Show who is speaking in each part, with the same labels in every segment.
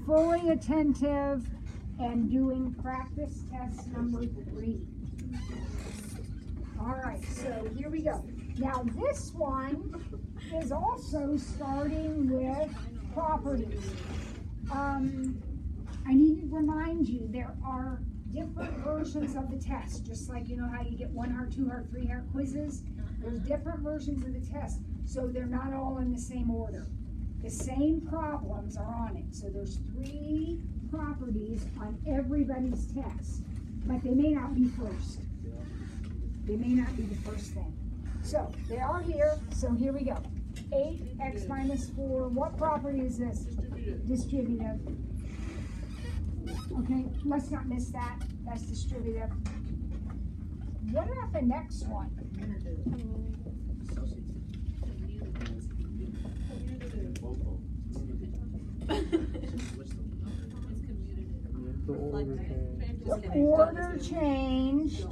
Speaker 1: fully attentive and doing practice test number 3. All right, so here we go. Now this one is also starting with properties. I need to remind you there are different versions of the test, just like you know how you get 1 heart, 2 heart, 3 heart quizzes. There's different versions of the test, so they're not all in the same order. The same problems are on it. So there's 3 properties on everybody's test, but they may not be first. They may not be the first thing. So they are here, so here we go. 8x minus 4, what property is this? Distributive. Okay, let's not miss that. That's distributive. What about the next one? The order changed,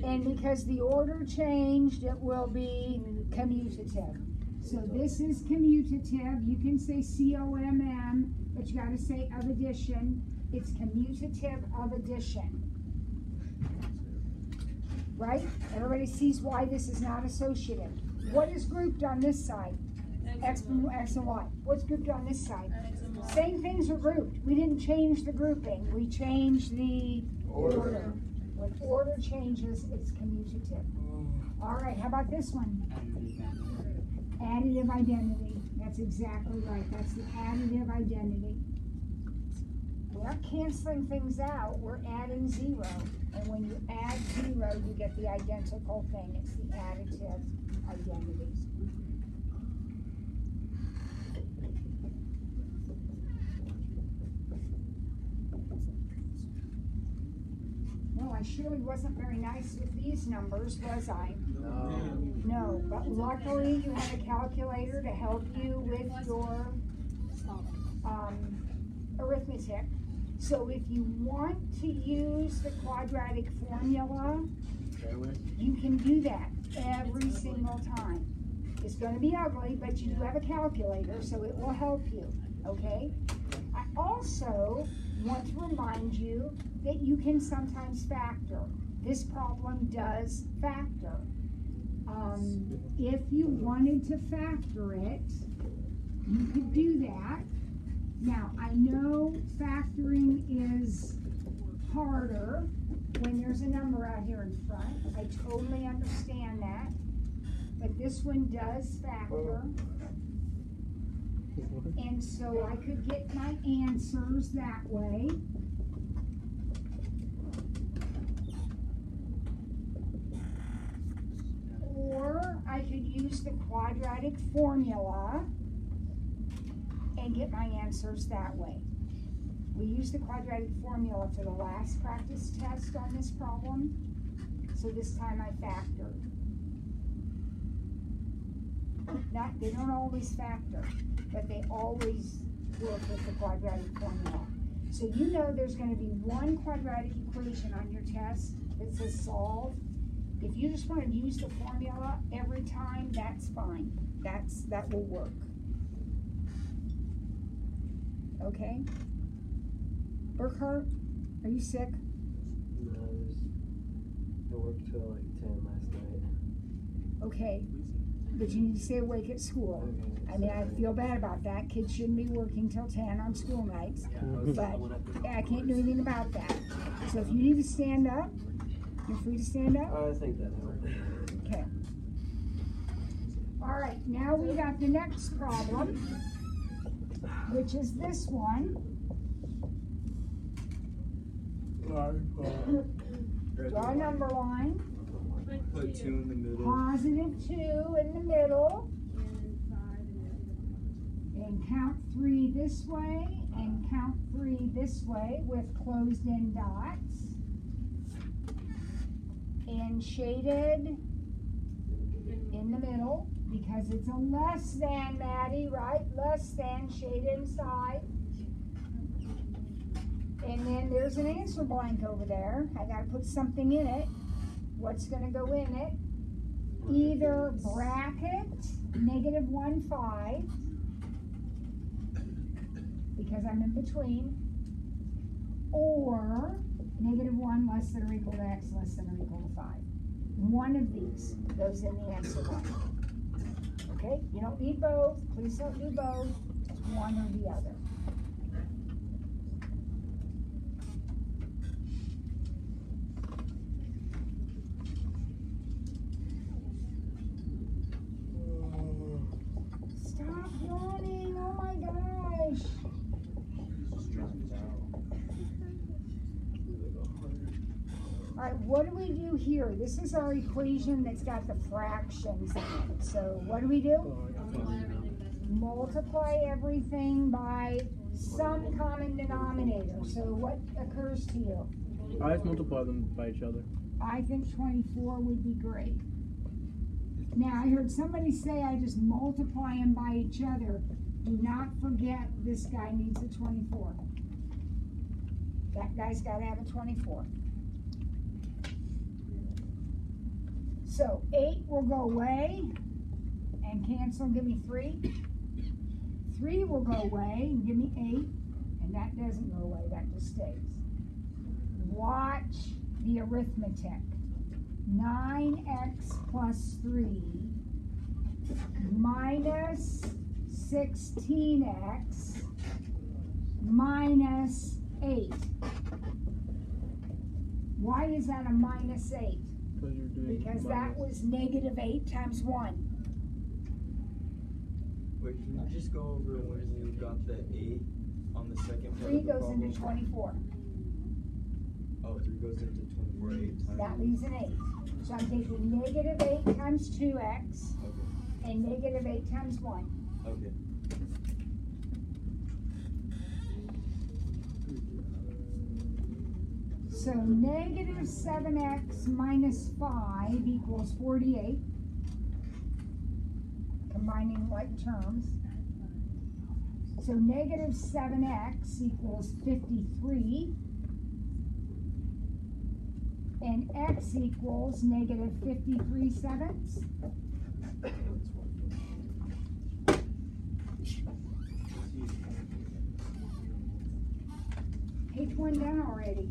Speaker 1: and because the order changed, it will be commutative. So this is commutative. You can say COMM, but you got to say of addition. It's commutative of addition. Right? Everybody sees why this is not associative. What is grouped on this side? X and Y. What's grouped on this side? Same things are grouped. We didn't change the grouping. We changed the order. When order changes, it's commutative. All right, how about this one? Additive identity. That's exactly right. That's the additive identity. We're not canceling things out. We're adding 0. And when you add 0, you get the identical thing. It's the additive identity. No, I surely wasn't very nice with these numbers, was I? No, but luckily you had a calculator to help you with your arithmetic. So if you want to use the quadratic formula, you can do that every single time. It's going to be ugly, but you do have a calculator, so it will help you, okay? I also want to remind you that you can sometimes factor. This problem does factor. If you wanted to factor it, you could do that. Now, I know factoring is harder when there's a number out here in front. I totally understand that. But this one does factor. And so I could get my answers that way. Or I could use the quadratic formula and get my answers that way. We used the quadratic formula for the last practice test on this problem, so this time I factored. They don't always factor, but they always work with the quadratic formula. So you know there's going to be one quadratic equation on your test that says solve. If you just want to use the formula every time, that's fine. That will work. Okay? Burkhart, are you sick?
Speaker 2: No, I worked till like 10 last night.
Speaker 1: Okay, but you need to stay awake at school. I mean, I feel bad about that. Kids shouldn't be working till 10 on school nights, but I can't do anything about that. So if you need to stand up, you're free to stand up?
Speaker 2: I think that helped.
Speaker 1: Okay. All right, now we got the next problem, which is this one. Draw a number line.
Speaker 3: Put 2 in the middle.
Speaker 1: Positive 2 in the middle. And count 3 this way, and count 3 this way with closed in dots. And shaded in the middle, because it's a less than, Maddie, right? Less than, shade inside. And then there's an answer blank over there. I gotta put something in it. What's gonna go in it? Either bracket, -1, 5. because I'm in between, or -1 less than or equal to x less than or equal to 5. One of these goes in the answer box. Okay, you don't need both. Please don't do both. It's one or the other. Stop yawning. Oh my gosh. All right, what do we do here? This is our equation that's got the fractions in it. So what do we do? Multiply everything by some common denominator. So what occurs to you?
Speaker 3: I just multiply them by each other.
Speaker 1: I think 24 would be great. Now, I heard somebody say I just multiply them by each other. Do not forget this guy needs a 24. That guy's got to have a 24. So 8 will go away and cancel and give me 3. 3 will go away and give me 8. And that doesn't go away, that just stays. Watch the arithmetic. 9x plus 3 minus 16x minus 8. Why is that a minus 8? Because that was -8 times 1.
Speaker 3: Wait, can you just go over when you got the 8 on the second part
Speaker 1: 3
Speaker 3: of the
Speaker 1: goes
Speaker 3: problem?
Speaker 1: into 24.
Speaker 3: Oh, 3 goes into 24, 8 times.
Speaker 1: That leaves an 8. So I'm taking -8 times 2x
Speaker 3: Okay.
Speaker 1: and -8 times 1.
Speaker 3: Okay.
Speaker 1: So -7x minus 5 equals 48. Combining like terms. So -7x equals 53. And x equals -53/7. Page 1 down already.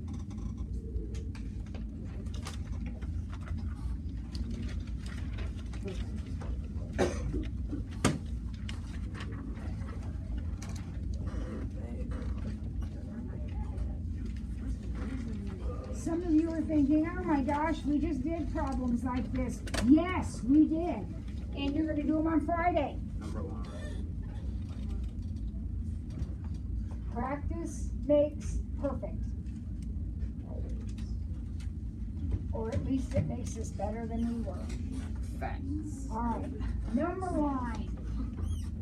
Speaker 1: Some of you are thinking, oh my gosh, we just did problems like this. Yes, we did. And you're going to do them on Friday. Practice makes perfect. Or at least it makes us better than we were.
Speaker 3: Facts.
Speaker 1: All right, number line.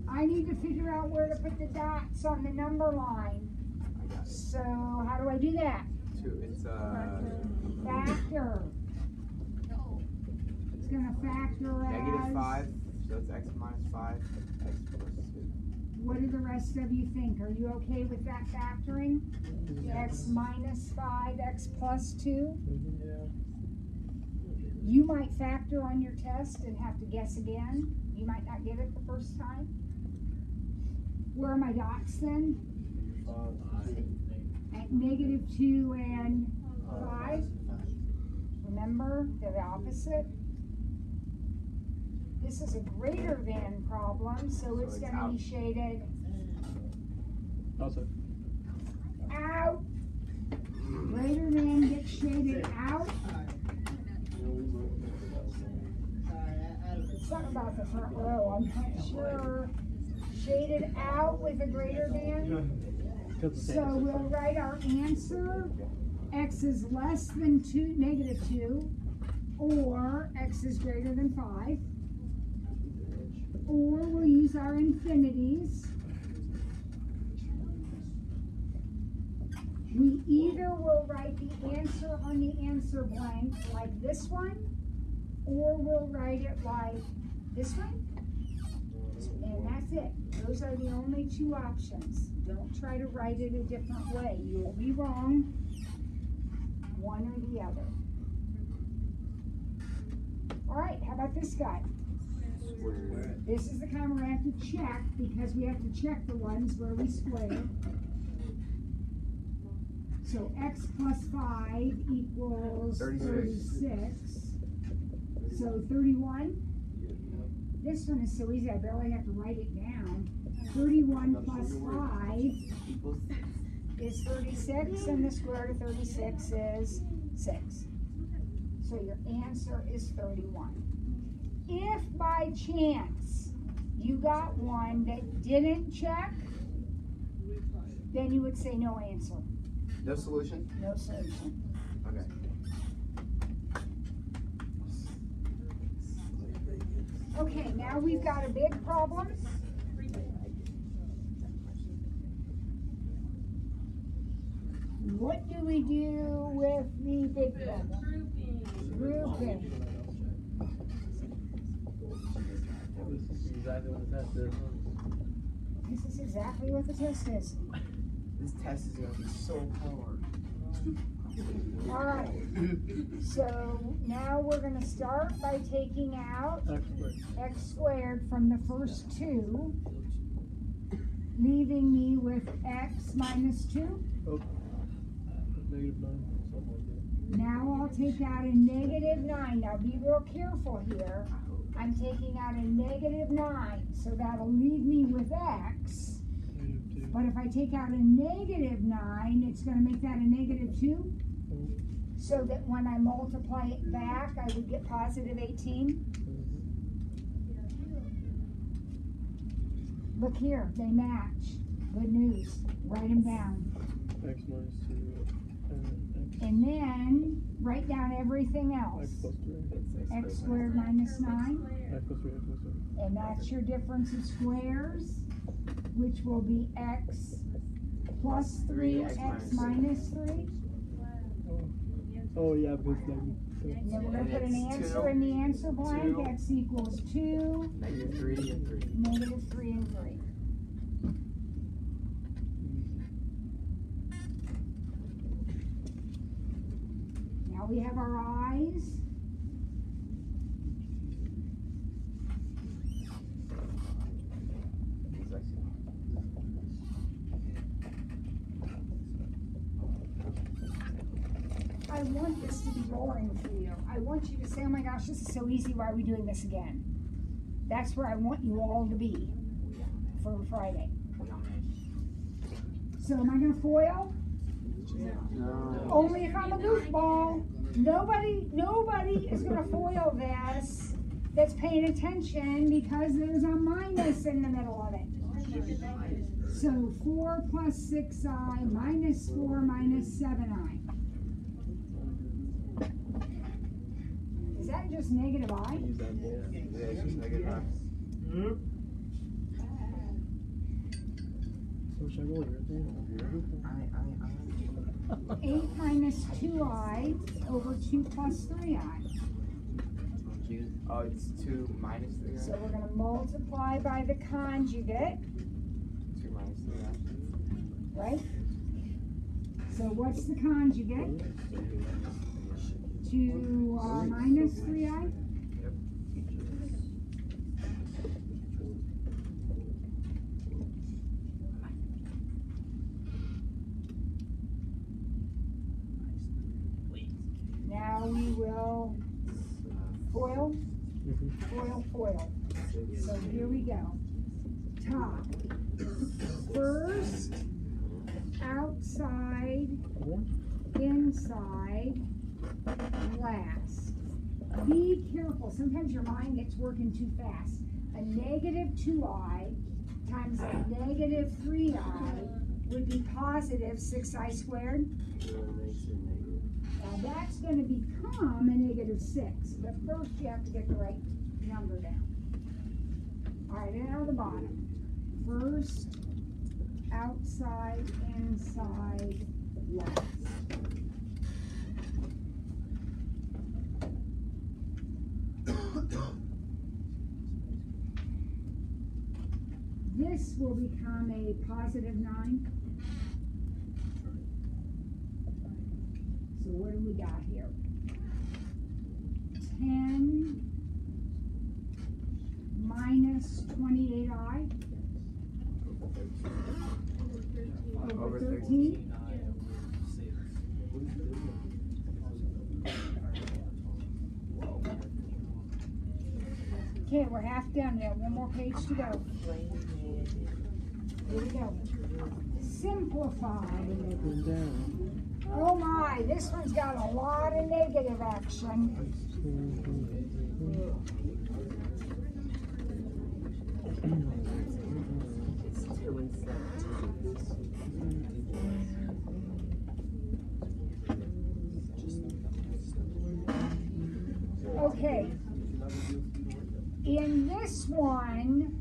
Speaker 1: I need to figure out where to put the dots on the number line. So how do I do that?
Speaker 3: It's
Speaker 1: Factor. It's going to factor as
Speaker 4: -5, so it's x minus 5, x plus 2.
Speaker 1: What do the rest of you think? Are you okay with that factoring? X minus 5, x plus 2? You might factor on your test and have to guess again. You might not get it the first time. Where are my dots then? At -2 and 5. Remember, they're the opposite. This is a greater than problem, so it's going to be shaded
Speaker 3: Also.
Speaker 1: out. Greater than gets shaded out. It's something about the front row, I'm not sure. Shaded out with a greater than. So we'll write our answer. X is less than -2, or x is greater than 5. Or we'll use our infinities. We either will write the answer on the answer blank like this one, or we'll write it like this one. And that's it. Those are the only 2 options. Don't try to write it a different way. You will be wrong, one or the other. All right, how about this guy?
Speaker 4: squared.
Speaker 1: This is the kind where I have to check, because we have to check the ones where we square. So x plus 5 equals 36. So 31. This one is so easy, I barely have to write it down. 31 plus 5
Speaker 4: Equals
Speaker 1: is 36, and the square root of 36 is 6. So your answer is 31. If by chance you got one that didn't check, then you would say no answer,
Speaker 4: no solution?
Speaker 1: no solution.
Speaker 4: Okay.
Speaker 1: Okay, now we've got a big problem. What do we do with the big problem? Grouping.
Speaker 2: This is exactly what the test is.
Speaker 1: This is exactly what the test is.
Speaker 4: This test is gonna be so hard.
Speaker 1: Alright, so now we're going to start by taking out x squared from the first two, leaving me with x minus 2.
Speaker 2: Oh. -9, something like that.
Speaker 1: Now I'll take out a -9. Now be real careful here. I'm taking out a -9, so that'll leave me with x.
Speaker 2: -2.
Speaker 1: But if I take out a -9, it's going to make that a -2. So that when I multiply it back, I would get positive 18. Look here, they match. Good news. Write them down.
Speaker 2: X minus 2.
Speaker 1: And then write down everything
Speaker 2: X
Speaker 1: else.
Speaker 2: plus 3.
Speaker 1: X squared minus 9.
Speaker 2: X plus 3. X plus 3.
Speaker 1: And that's your difference of squares, which will be x plus 3, x minus 3.
Speaker 2: Oh yeah, because
Speaker 1: And then we're going to put an answer in the answer blank. X equals 2,
Speaker 4: -3 and 3.
Speaker 1: -3 and 3. Now we have our eyes. I want this to be boring for you. I want you to say, oh my gosh, this is so easy, why are we doing this again? That's where I want you all to be for Friday. So am I going to foil?
Speaker 4: No.
Speaker 1: Only if I'm a goofball. Nobody is going to foil this that's paying attention, because there's a minus in the middle of it. So 4 plus 6i minus 4 minus 7i. Is that just negative I?
Speaker 2: Use that more.
Speaker 4: Yeah, it's just -9.
Speaker 2: So should I roll it right there?
Speaker 1: 8 minus 2i over 2 plus 3i.
Speaker 4: Oh, it's 2 minus 3.
Speaker 1: So we're going to multiply by the conjugate,
Speaker 4: 2 minus 3.
Speaker 1: right? So what's the conjugate? 2 minus 3i? Now we will foil, foil. So here we go. Top. First, outside, inside, last. Be careful. Sometimes your mind gets working too fast. A negative 2i times a negative 3i would be positive 6i squared. Now that's going to become a negative 6, but first you have to get the right number down. All right, and now the bottom. First, outside, inside, last. This will become a positive 9. So what do we got here? 10 minus 28i over 13. Okay, we're half done now. One more page to go. Here we go. Simplify. Oh my, this one's got a lot of negative action. Okay. In this one,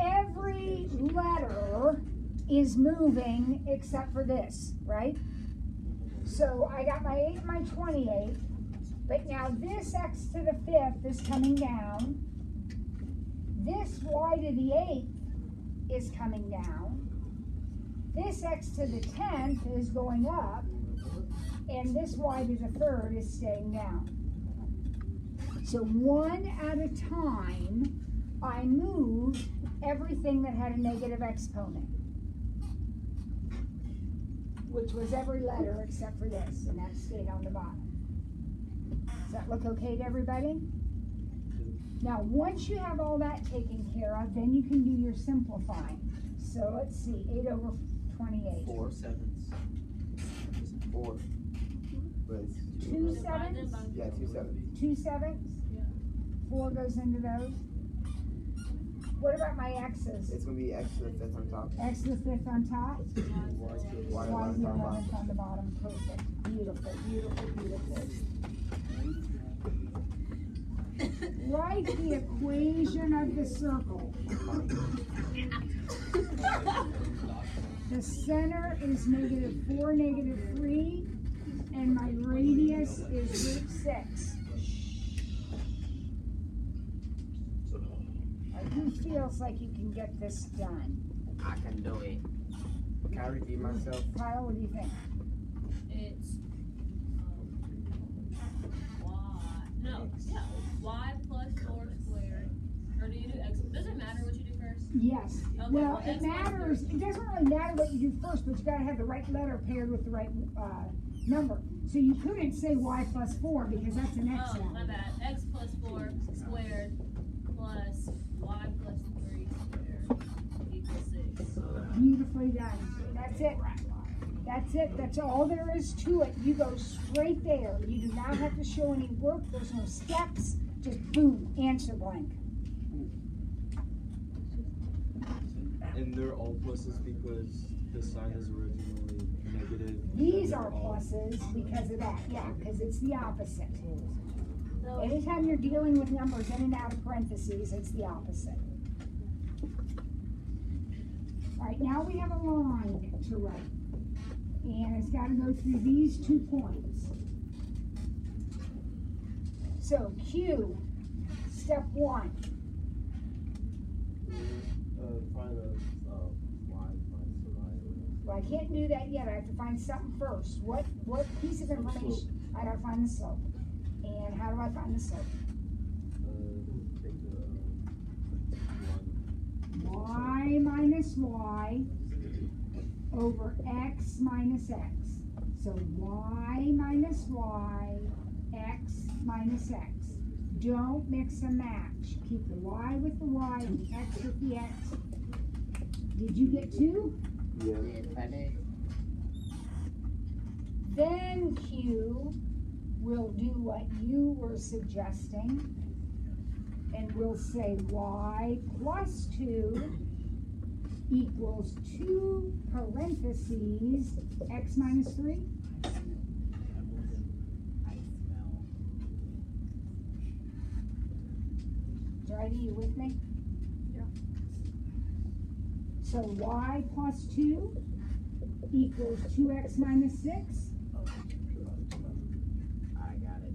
Speaker 1: every letter is moving except for this, right? So I got my 8 and my 28, but now this x to the 5th is coming down. This y to the 8th is coming down. This x to the 10th is going up, and this y to the 3rd is staying down. So one at a time, I moved everything that had a negative exponent, which was every letter except for this, and that stayed on the bottom. Does that look okay to everybody? Now, once you have all that taken care of, then you can do your simplifying. So let's see, 8 over 28.
Speaker 3: 4 sevenths.
Speaker 4: 4. But it's
Speaker 1: 2 sevenths?
Speaker 4: Yeah, 2 sevenths.
Speaker 1: 2 sevenths? 4 goes into those. What about my x's?
Speaker 4: It's gonna be x to the 5th on top.
Speaker 1: X to the 5th on top,
Speaker 4: Y
Speaker 1: y to the
Speaker 4: 11th on bottom.
Speaker 1: 11th on the bottom. Perfect. Beautiful, beautiful, beautiful. Write the equation of the circle. The center is -4, -3, and my radius is √6. Who feels like you can get this done?
Speaker 4: I can do it. Can I repeat myself?
Speaker 1: Kyle, what do you think?
Speaker 5: It's y plus 4 squared. Or do you do x? Does it matter what you do first?
Speaker 1: Yes.
Speaker 5: Okay,
Speaker 1: Well,
Speaker 5: well,
Speaker 1: it
Speaker 5: that's
Speaker 1: matters. It doesn't really matter what you do first, but you gotta have the right letter paired with the right number. So you couldn't say y plus 4 because that's an x
Speaker 5: Oh, my
Speaker 1: now.
Speaker 5: bad. X plus 4 squared plus y plus 3 squared equals 6.
Speaker 1: Beautifully done. That's it. That's it. That's all there is to it. You go straight there. You do not have to show any work. There's no steps. Just boom, answer blank.
Speaker 3: And they're all pluses because the sign is originally negative.
Speaker 1: These
Speaker 3: and
Speaker 1: are
Speaker 3: they're all-
Speaker 1: pluses because of that. Yeah, because it's the opposite.
Speaker 5: So,
Speaker 1: Anytime you're dealing with numbers in and out of parentheses, it's the opposite. All right, now we have a line to write. And it's got to go through these 2 points. So Q, step 1.
Speaker 2: Find a y minus the y.
Speaker 1: Well, I can't do that yet. I have to find something first. What piece of information? I gotta find the slope. And how do I find the slope?
Speaker 2: Take the
Speaker 1: Y minus y over x minus x. So y minus y, x minus x. Don't mix and match. Keep the y with the y and the x with the x. Did you get 2?
Speaker 4: Yeah. I did.
Speaker 1: Then Q will do what you were suggesting, and we'll say y plus 2 equals 2 parentheses x minus 3. Are you with me?
Speaker 5: Yeah.
Speaker 1: So y plus 2 equals 2x minus 6,
Speaker 4: I got it.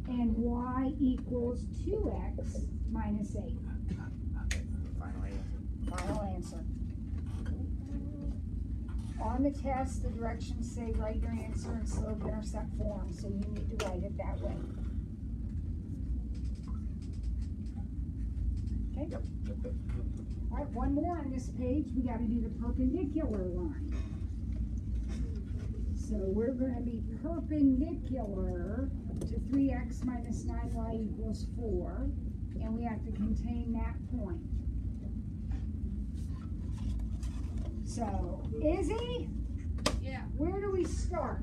Speaker 1: and y equals 2x minus 8.
Speaker 4: Final answer.
Speaker 1: Final answer. On the test, the directions say write your answer in slope-intercept form, so you need to write it that way. Okay?
Speaker 4: Yep.
Speaker 1: All right, one more on this page. We got to do the perpendicular line. So we're going to be perpendicular to 3x minus 9y equals 4, and we have to contain that point. So, Izzy,
Speaker 5: Yeah.
Speaker 1: where do we start?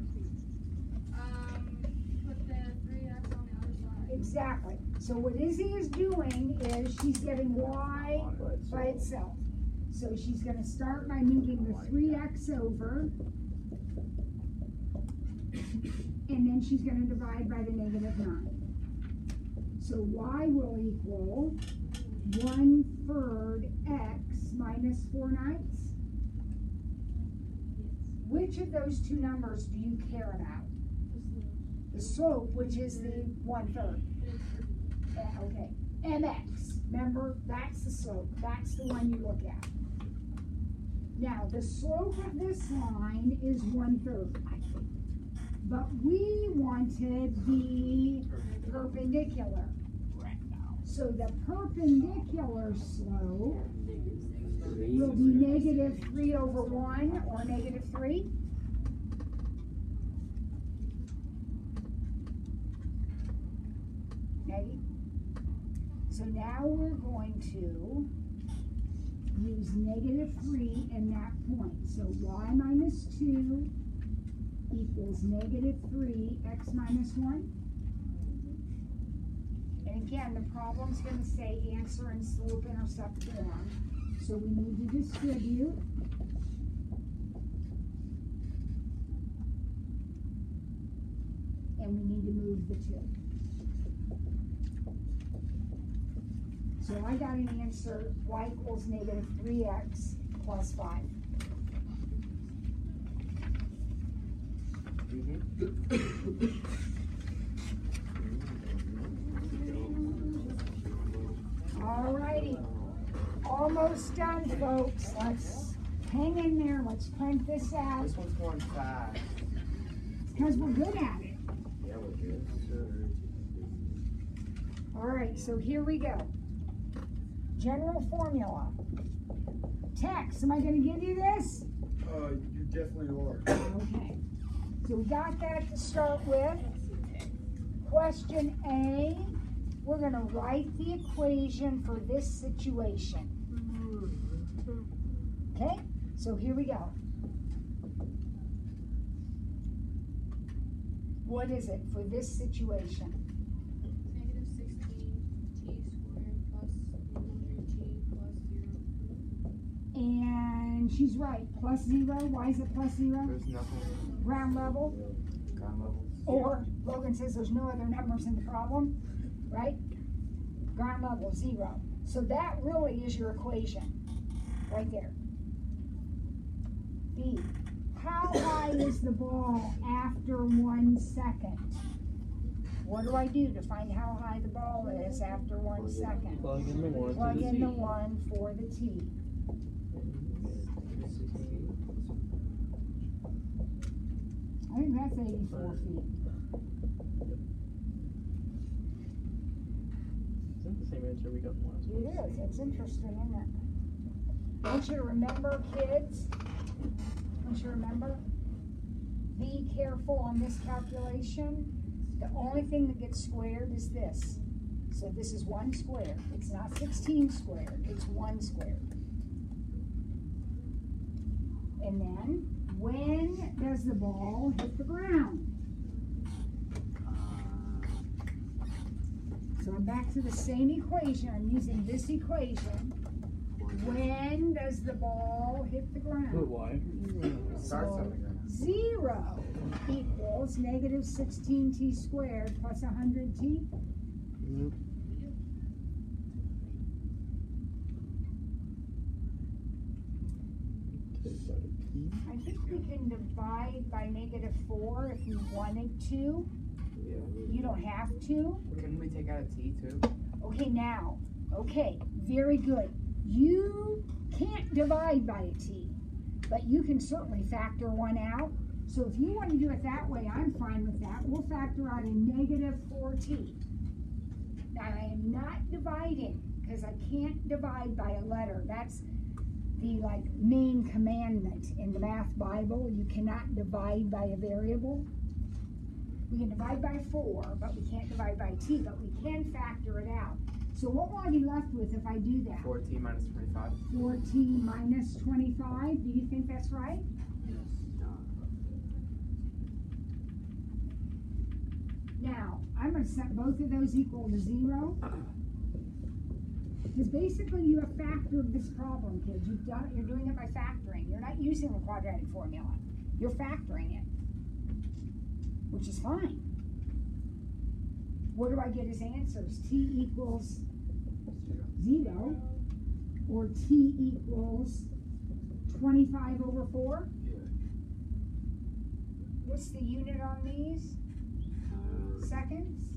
Speaker 5: Put the 3x on the other side.
Speaker 1: Exactly. So what Izzy is doing is she's getting y by itself. So she's going to start by moving the 3x over, and then she's going to divide by the negative 9. So y will equal 1/3 x minus 4/9. Which of those two numbers do you care about? The slope, which is the 1/3. Okay. mx. Remember, that's the slope. That's the one you look at. Now, the slope of this line is 1/3. But we wanted the perpendicular. So the perpendicular slope will be -3/1 or -3. Okay. So now we're going to use -3 in that point. So y minus 2 equals -3 x minus 1. And again, the problem's going to say answer and slope intercept form. So we need to distribute. And we need to move the 2. So I got an answer, y equals -3x plus 5. All righty, almost done, folks. Let's hang in there. Let's crank this out.
Speaker 4: This one's going fast.
Speaker 1: Because we're good at it.
Speaker 4: Yeah, we're good.
Speaker 1: All right, so here we go. General formula. Text, am I going to give you this?
Speaker 6: You definitely are.
Speaker 1: Okay. So we got that to start with. Question A, we're going to write the equation for this situation. Okay, so here we go. What is it for this situation? And she's right, plus 0. Why is it plus 0?
Speaker 4: There's nothing.
Speaker 1: Ground level.
Speaker 4: Ground level.
Speaker 1: Or Logan says there's no other numbers in the problem, right? Ground level 0. So that really is your equation, right there. B, how high is the ball after 1 second? What do I do to find how high the ball is after 1 second?
Speaker 3: Plug in the 1.
Speaker 1: Plug in the 1 for the T. I think that's 84 feet.
Speaker 2: Is that the same answer we got from last
Speaker 1: It
Speaker 2: week?
Speaker 1: is. It's interesting, isn't it? I want you to remember, kids. I want you to remember. Be careful on this calculation. The only thing that gets squared is this. So this is 1 squared. It's not 16 squared. It's 1 squared. And then, when does the ball hit the ground? So I'm back to the same equation. I'm using this equation. When does the ball hit the ground?
Speaker 2: Why?
Speaker 4: Start
Speaker 1: So
Speaker 4: something.
Speaker 1: 0 equals -16t squared plus 100t.
Speaker 2: Nope.
Speaker 1: I think we can divide by -4 if you wanted to.
Speaker 4: Yeah.
Speaker 1: You don't have to.
Speaker 4: Couldn't we take out a T too?
Speaker 1: Okay, now. Okay, very good. You can't divide by a t, but you can certainly factor 1 out. So if you want to do it that way, I'm fine with that. We'll factor out a -4t. Now I am not dividing, because I can't divide by a letter. That's the like main commandment in the math Bible. You cannot divide by a variable. We can divide by 4, but we can't divide by t, but we can factor it out. So what will I be left with if I do that?
Speaker 4: 4t minus 25.
Speaker 1: 4t minus 25. Do you think that's right? Now, I'm going to set both of those equal to 0. Because basically you have factored this problem, kids. You're doing it by factoring. You're not using the quadratic formula. You're factoring it, which is fine. What do I get as answers? T equals 0, or t equals 25 over 4?
Speaker 2: Yeah.
Speaker 1: What's the unit on these? Seconds?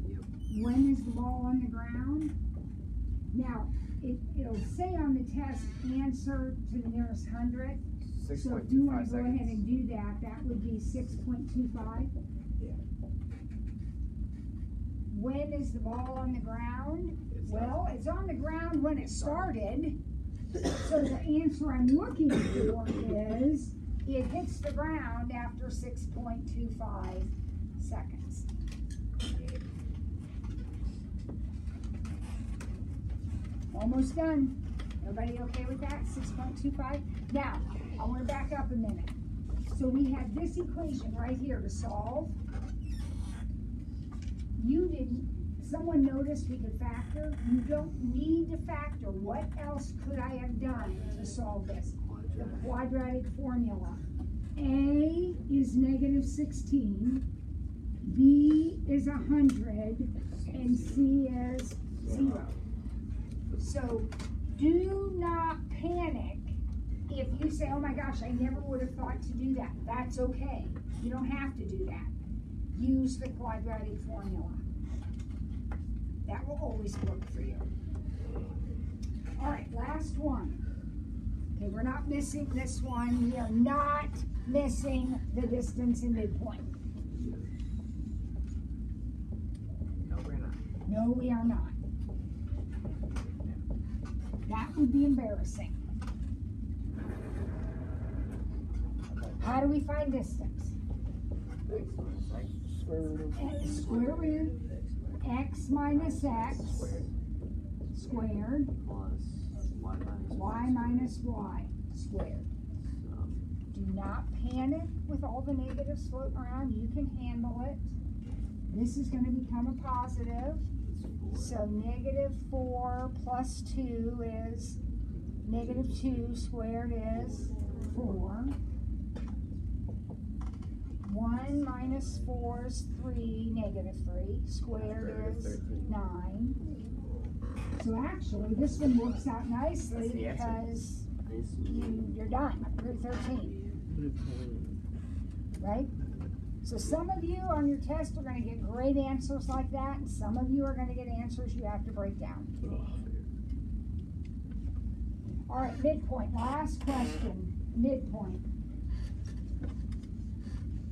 Speaker 2: Yep.
Speaker 1: When is the ball on the ground? Now, it'll say on the test, answer to the nearest 100. So if you want to go ahead and do that, that would be 6.25.
Speaker 4: Yeah.
Speaker 1: When is the ball on the ground? Well, it's on the ground when it started. So the answer I'm looking for is it hits the ground after 6.25 seconds. Almost done. Everybody okay with that? 6.25? Now, I want to back up a minute. So we had this equation right here to solve. Someone noticed we could factor. You don't need to factor. What else could I have done to solve this? The quadratic formula. A is negative 16, B is 100, and C is 0. So do not panic if you say, oh my gosh, I never would have thought to do that. That's okay. You don't have to do that. Use the quadratic formula. That will always work for you. All right, last one. Okay, we're not missing this one. We are not missing the distance in midpoint.
Speaker 4: No, we're not.
Speaker 1: No, we are not. That would be embarrassing. How do we find distance? Square root x minus x squared
Speaker 2: Plus
Speaker 1: y minus y squared. Do not panic with all the negatives floating around. You can handle it. This is going to become a positive. So negative 4 plus 2 is negative 2 squared is 4. 1 minus 4 is 3, negative 3. Squared is 9. So actually, this one works out nicely because you're done. You're 13. Right? So some of you on your test are going to get great answers like that, and some of you are going to get answers you have to break down. All right, midpoint. Last question. Midpoint.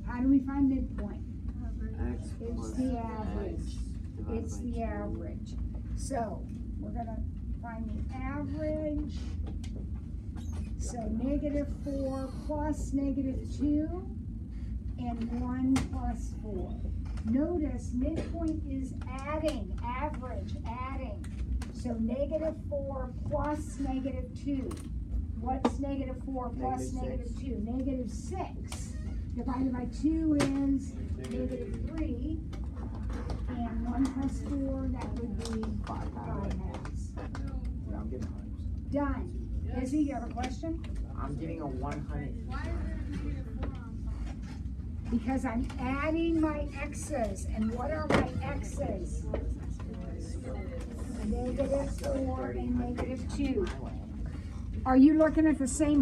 Speaker 1: How do we find midpoint? It's the average. It's the average. So we're going to find the average. So negative 4 plus negative 2. And 1 plus 4. Notice midpoint is adding, average, adding. So negative 4 plus negative 2. What's negative 4 plus negative 2? Negative 6. Divided by 2 is negative 3. And 1 plus 4, that would be 5 halves.
Speaker 4: Yeah, I'm getting 100.
Speaker 1: Done. Izzy, you have a question?
Speaker 4: I'm getting a 100.
Speaker 5: Why is there a negative 4 on top?
Speaker 1: Because I'm adding my x's. And what are my x's? Negative 4 and negative 2. Are you looking at the same